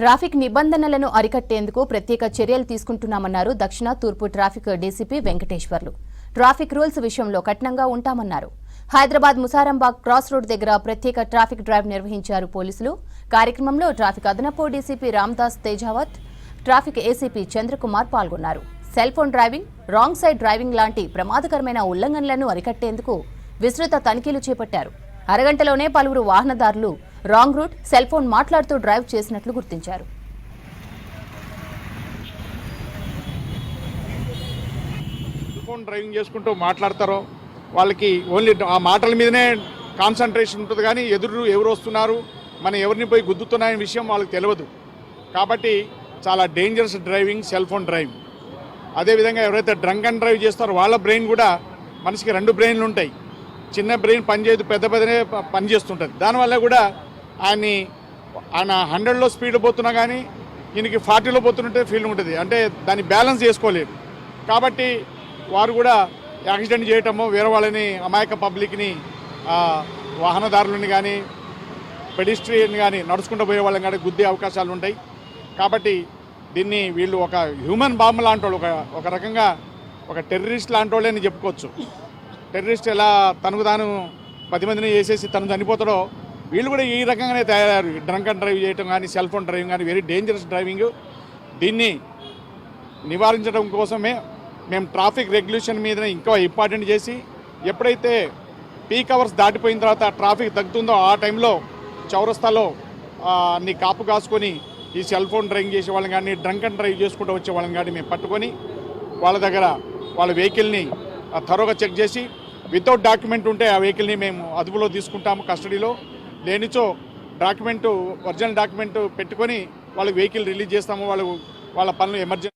Traffic నిబంధనలను అరికట్టేందుకు ప్రత్యేక చర్యలు తీసుకుంటున్నామన్నారు దక్షిణ తూర్పు traffic DCP Venkateswarlu. Traffic rules విషయంలో కఠినంగా ఉంటామన్నారు. హైదరాబాద్ ముసారంబాగ్ క్రాస్ రోడ్ దగ్గర ప్రత్యేక ట్రాఫిక్ డ్రైవ్ నిర్వహించారు పోలీసులు. కార్యక్రమంలో ట్రాఫిక్ అదనపు DCP Ramdas Tejavath, traffic ACP Chandrakumar పాల్గొన్నారు. Cell phone driving, wrong side driving లాంటి ప్రమాదకరమైన ఉల్లంఘనలను అరికట్టేందుకు విస్తృత తనిఖీలు చేపట్టారు. అరగంటలోనే పలువురు వాహనదారులు రాంగ్ రూట్, సెల్ ఫోన్ మాట్లాడుతూ డ్రైవ్ చేసినట్లు గుర్తించారు. సెల్ ఫోన్ డ్రైవింగ్ చేసుకుంటూ మాట్లాడతారో వాళ్ళకి ఓన్లీ ఆ మాటల మీదనే కాన్సన్ట్రేషన్ ఉంటుంది, కానీ ఎవరు వస్తున్నారు, మనం ఎవరిని పోయి గుద్దుతున్నాయనే విషయం వాళ్ళకి తెలియదు. కాబట్టి చాలా dangerous driving cell phone driving. అదేవిధంగా ఎవరైతే డ్రంక్ అండ్ డ్రైవ్ చేస్తారో వాళ్ళ బ్రెయిన్ కూడా, మనిషికి 2 బ్రెయిన్లు ఉంటాయి. చిన్న బ్రెయిన్ పనిచేయదు, పెద్దనే పనిచేస్తుంటుంది. దానివల్ల కూడా ఆయన 100లో స్పీడ్ పోతున్నా కానీ ఈయనకి 40లో పోతుంటే ఫీల్ ఉంటుంది. అంటే దాన్ని బ్యాలెన్స్ చేసుకోలేరు. కాబట్టి వారు కూడా యాక్సిడెంట్ చేయటము, వేరే వాళ్ళని, అమాయక పబ్లిక్ని, వాహనదారులని కానీ పెడిస్ట్రియన్ కానీ నడుచుకుంటూ పోయే వాళ్ళని కానీ గుద్దే అవకాశాలు ఉంటాయి. కాబట్టి దీన్ని వీళ్ళు ఒక హ్యూమన్ బాంబ్ లాంటి వాళ్ళు, ఒక రకంగా ఒక టెర్రరిస్ట్ లాంటి వాళ్ళని చెప్పుకోవచ్చు. టెర్రరిస్ట్ ఎలా తనకు తాను 10 మందిని వేసేసి తను చనిపోతాడో, వీళ్ళు కూడా ఈ రకంగానే తయారయ్యారు. డ్రంక్ అండ్ డ్రైవ్ చేయటం కానీ, సెల్ ఫోన్ డ్రైవింగ్ కానీ వెరీ డేంజరస్ డ్రైవింగ్. దీన్ని నివారించడం కోసమే మేము ట్రాఫిక్ రెగ్యులేషన్ మీద ఇంకా ఇంపార్టెంట్ చేసి, ఎప్పుడైతే పీక్ అవర్స్ దాటిపోయిన తర్వాత ట్రాఫిక్ తగ్గుతుందో ఆ టైంలో చౌరస్తాలో అన్ని కాపు కాసుకొని ఈ సెల్ ఫోన్ డ్రైవింగ్ చేసే వాళ్ళని కానీ, డ్రంక్ అండ్ డ్రైవ్ చేసుకుంటూ వచ్చే వాళ్ళని కానీ మేము పట్టుకొని వాళ్ళ దగ్గర వాళ్ళ వెహికల్ని థరోగా చెక్ చేసి, వితౌట్ డాక్యుమెంట్ ఉంటే ఆ వెహికల్ని మేము అదుపులో తీసుకుంటాము కస్టడీలో. లేనిచో ఒరిజినల్ డాక్యుమెంట్ పెట్టుకొని వాళ్ళకి వెహికల్ రిలీజ్ చేస్తాము. వాళ్ళ పనులు ఎమర్జెన్సీ